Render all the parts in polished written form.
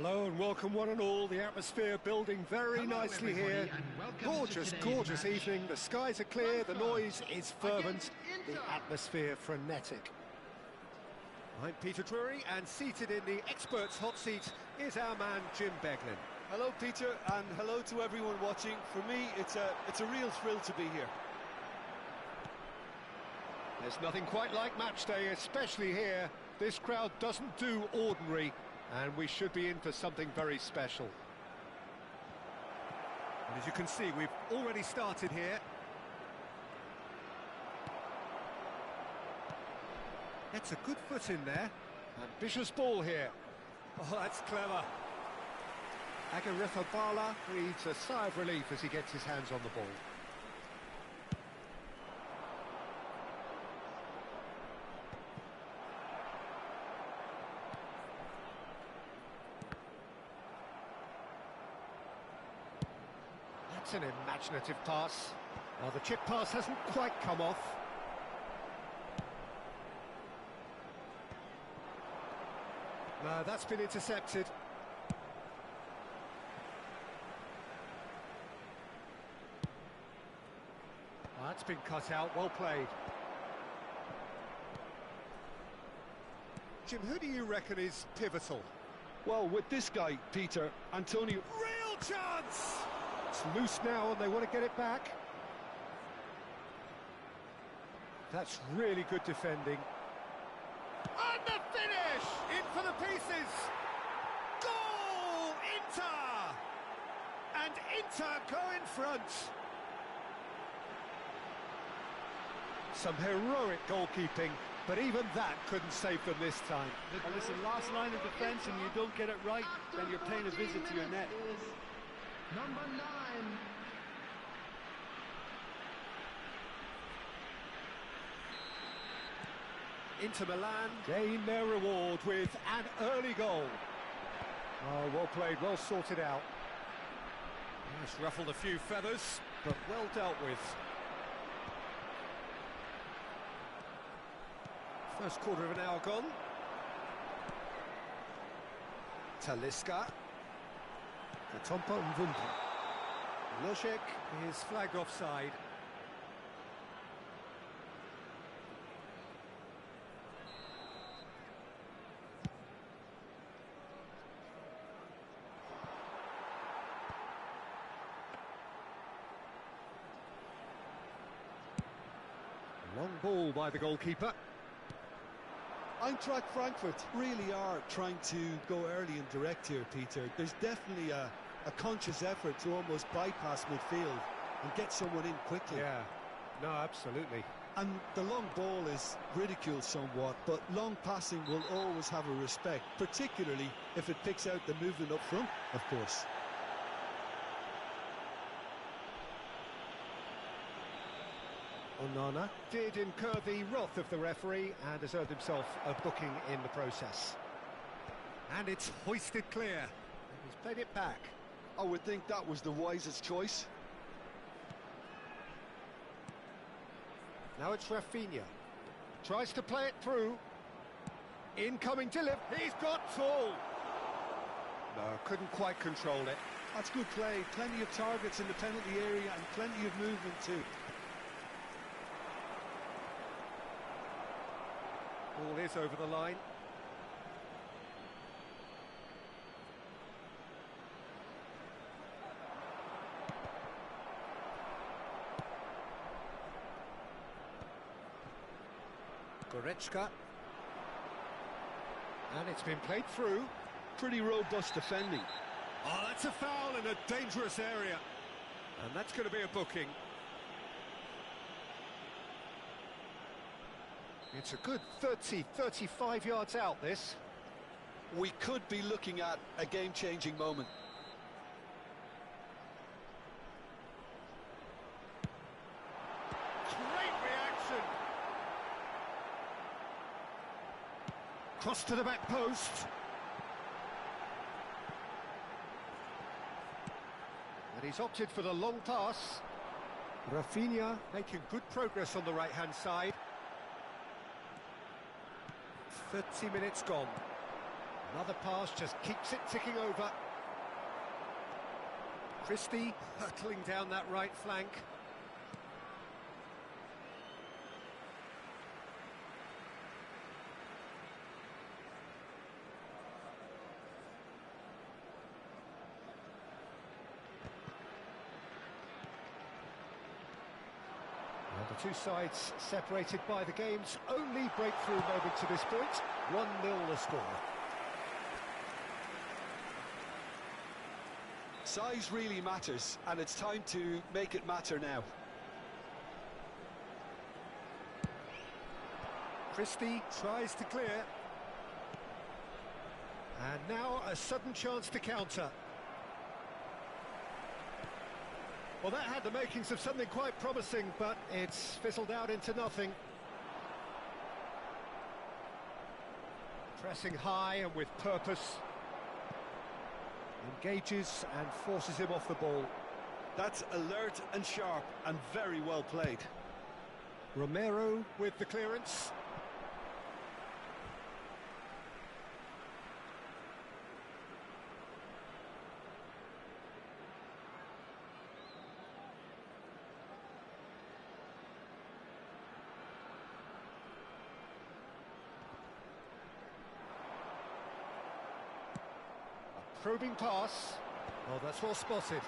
Hello and welcome one and all. The atmosphere building very nicely here. Gorgeous evening. The skies are clear, the noise is fervent, the atmosphere frenetic. I'm Peter Drury, and seated in the experts' hot seat is our man Jim Beglin. Hello Peter, and hello to everyone watching. For me, it's a real thrill to be here. There's nothing quite like match day, especially here. This crowd doesn't do ordinary, and we should be in for something very special. And as you can see, we've already started here. Gets a good foot in there. Ambitious ball here. Oh, that's clever. Agarifabala breathes a sigh of relief as he gets his hands on the ball. That's an imaginative pass. Well, the chip pass hasn't quite come off. No, that's been intercepted. Oh, that's been cut out, well played. Jim, who do you reckon is pivotal? Well, with this guy, Peter, Antonio... Real chance! It's loose now and they want to get it back. That's really good defending. And the finish! In for the pieces! Goal! Inter! And Inter go in front. Some heroic goalkeeping, but even that couldn't save them this time. And listen, last line of defence and you don't get it right, then you're paying a visit to your net. Number 9. Inter Milan gain their reward with an early goal. Oh, well played, well sorted out. It's ruffled a few feathers, but well dealt with. First quarter of an hour gone. Talisca. Katompa Mvumpa. Loshek is flagged offside. Long ball by the goalkeeper. Eintracht Frankfurt really are trying to go early and direct here, Peter. There's definitely a conscious effort to almost bypass midfield and get someone in quickly. Yeah, no, absolutely. And the long ball is ridiculed somewhat, but long passing will always have a respect, particularly if it picks out the movement up front, of course. Onana did incur the wrath of the referee and has earned himself a booking in the process. And it's hoisted clear. He's played it back. I would think that was the wisest choice. Now it's Rafinha. Tries to play it through. Incoming delivery. He's got full. No, couldn't quite control it. That's good play. Plenty of targets in the penalty area and plenty of movement too. Ball is over the line. Goretzka. And it's been played through. Pretty robust defending. Oh, that's a foul in a dangerous area. And that's going to be a booking. It's a good 30, 35 yards out, this. We could be looking at a game-changing moment. Great reaction. Cross to the back post. And he's opted for the long pass. Rafinha making good progress on the right-hand side. 30 minutes gone. Another pass just keeps it ticking over. Christie hurtling down that right flank. Well, the two sides separated by the game's only breakthrough moment to this point. 1-0 the score. Size really matters, and it's time to make it matter now. Christie tries to clear. And now a sudden chance to counter. Well, that had the makings of something quite promising, but it's fizzled out into nothing. Pressing high and with purpose. Engages and forces him off the ball. That's alert and sharp and very well played. Romero with the clearance. Probing pass. Oh, that's well spotted.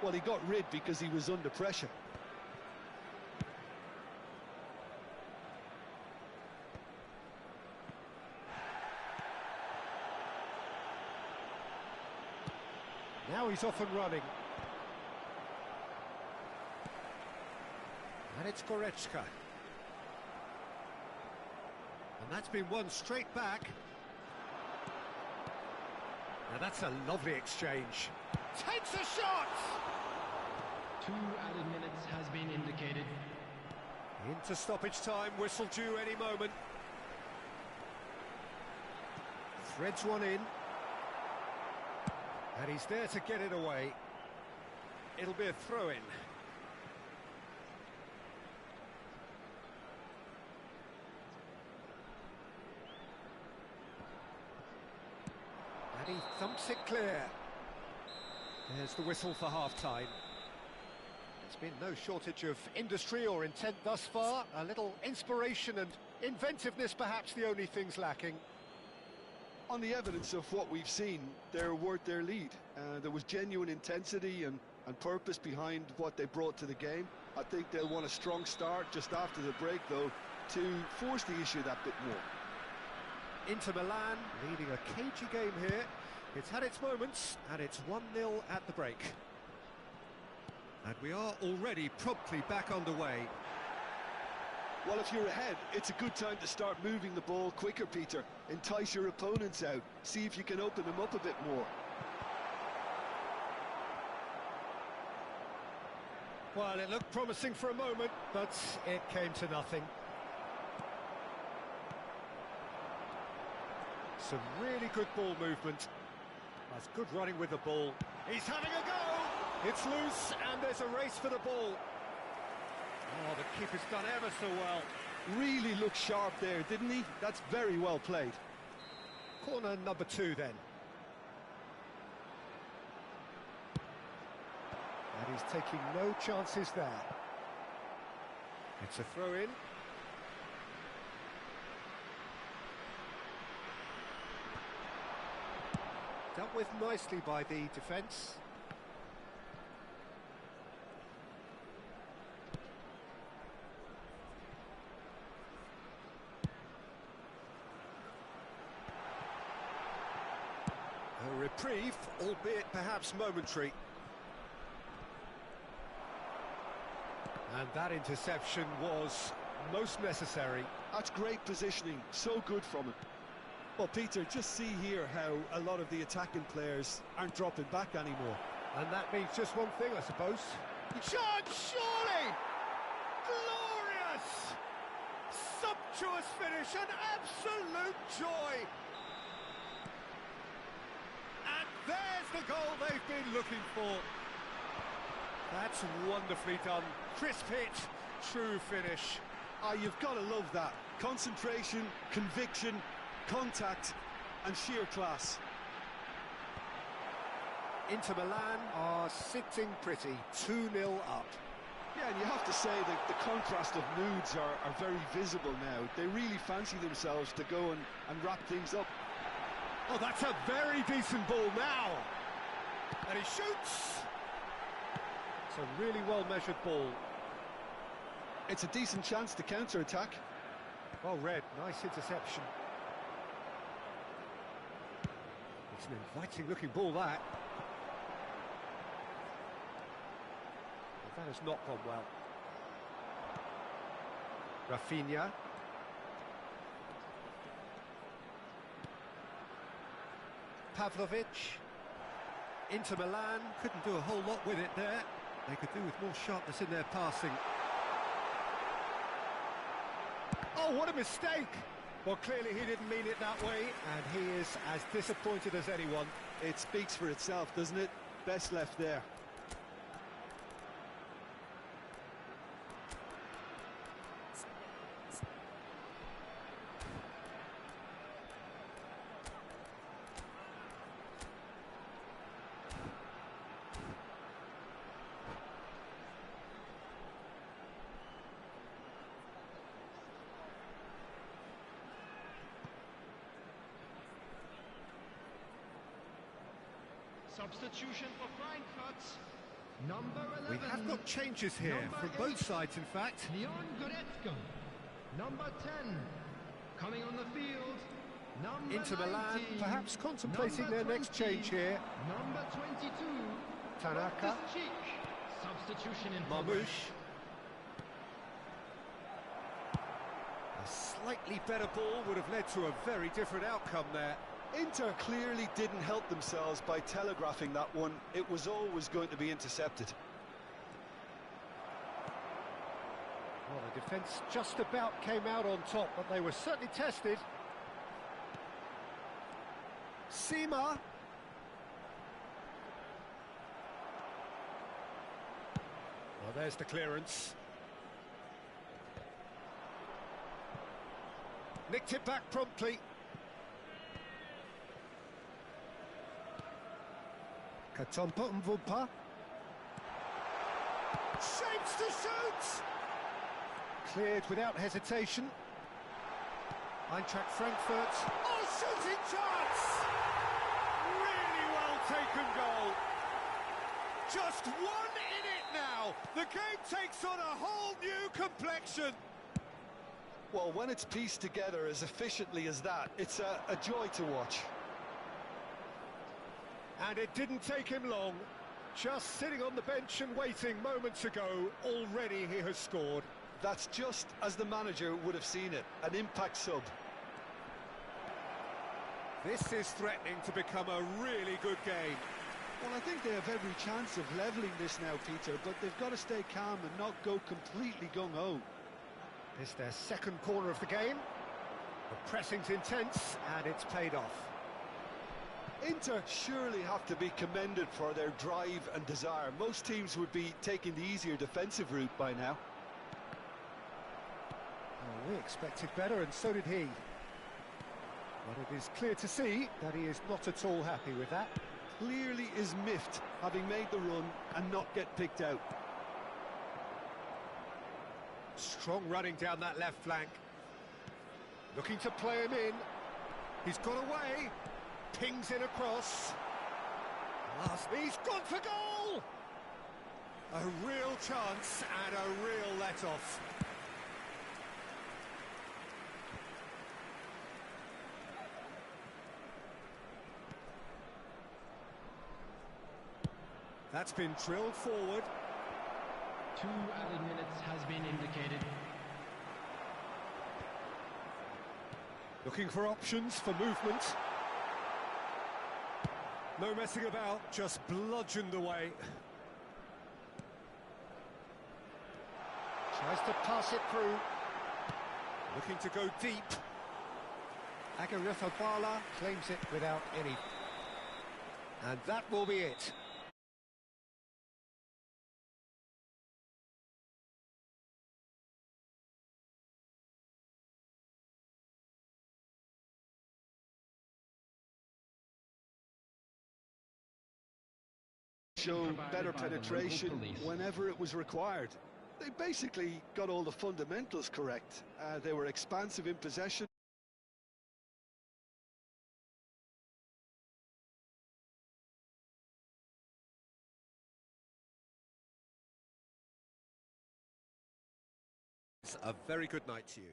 Well, he got rid because he was under pressure. Now he's off and running. And it's Goretzka. And that's been won straight back. Now that's a lovely exchange. Takes a shot! 2 added minutes has been indicated. Into stoppage time, whistle due any moment. Threads one in. And he's there to get it away. It'll be a throw-in. And he thumps it clear. There's the whistle for half-time. There's been no shortage of industry or intent thus far. A little inspiration and inventiveness, perhaps the only things lacking. On the evidence of what we've seen, they're worth their lead. There was genuine intensity and purpose behind what they brought to the game. I think they'll want a strong start just after the break, though, to force the issue that bit more. Inter Milan leading a cagey game here. It's had its moments, and it's 1-0 at the break. And we are already promptly back underway. Well, if you're ahead, it's a good time to start moving the ball quicker, Peter. Entice your opponents out. See if you can open them up a bit more. Well, it looked promising for a moment, but it came to nothing. Some really good ball movement. That's good running with the ball. He's having a go! It's loose, and there's a race for the ball. Oh, the keeper's done ever so well. Really looked sharp there, didn't he? That's very well played. Corner number 2 then. And he's taking no chances there. It's a throw-in. Dealt with nicely by the defence. A reprieve, albeit perhaps momentary. And that interception was most necessary. That's great positioning, so good from him. Well, Peter, just see here how a lot of the attacking players aren't dropping back anymore. And that means just one thing, I suppose. Shot, surely! Glorious! Sumptuous finish, an absolute joy! And there's the goal they've been looking for. That's wonderfully done. Crisp hit, true finish. Ah, you've got to love that. Concentration, conviction, contact, and sheer class. Inter Milan are sitting pretty, 2-0 up. Yeah, and you have to say that the contrast of moods are very visible now. They really fancy themselves to go and wrap things up. Oh, that's a very decent ball now. And he shoots. It's a really well-measured ball. It's a decent chance to counter-attack. Well read, nice interception. It's an inviting-looking ball, that. That has not gone well. Rafinha. Pavlovic. Inter Milan couldn't do a whole lot with it there. They could do with more sharpness in their passing. Oh, what a mistake! Well, clearly he didn't mean it that way, and he is as disappointed as anyone. It speaks for itself, doesn't it? Best left there. Substitution for Frankfurt. Number 11. We have got changes here from both sides, in fact. Leon Goretzka. Number 10. Coming on the field. Number Inter Milan 19. perhaps contemplating Number their next 20. change here. Number 22. Tanaka. Loftus-Cheek. Substitution in Marmouche. A slightly better ball would have led to a very different outcome there. Inter clearly didn't help themselves by telegraphing that one. It was always going to be intercepted. Well, the defence just about came out on top, but they were certainly tested. Sima. Well, there's the clearance. Nicked it back promptly. Katompa Mvumpa. Shapes to shoot! Cleared without hesitation. Eintracht Frankfurt. Oh, shooting chance! Really well taken goal. Just one in it now. The game takes on a whole new complexion. Well, when it's pieced together as efficiently as that, it's a joy to watch. And it didn't take him long. Just sitting on the bench and waiting moments ago, already he has scored. That's just as the manager would have seen it, an impact sub. This is threatening to become a really good game. Well, I think they have every chance of levelling this now, Peter, but they've got to stay calm and not go completely gung-ho. It's their second corner of the game. The pressing's intense, and it's paid off. Inter surely have to be commended for their drive and desire. Most teams would be taking the easier defensive route by now. Well, we expected better, and so did he. But it is clear to see that he is not at all happy with that. Clearly is miffed, having made the run and not get picked out. Strong running down that left flank. Looking to play him in. He's got away. Pings in across. He's gone for goal! A real chance and a real let-off. That's been drilled forward. 2 added minutes has been indicated. Looking for options for movement. No messing about, just bludgeoned away. Tries to pass it through. Looking to go deep. Agarifabala claims it without any. And that will be it. show better penetration whenever it was required. They basically got all the fundamentals correct. They were expansive in possession. A very good night to you.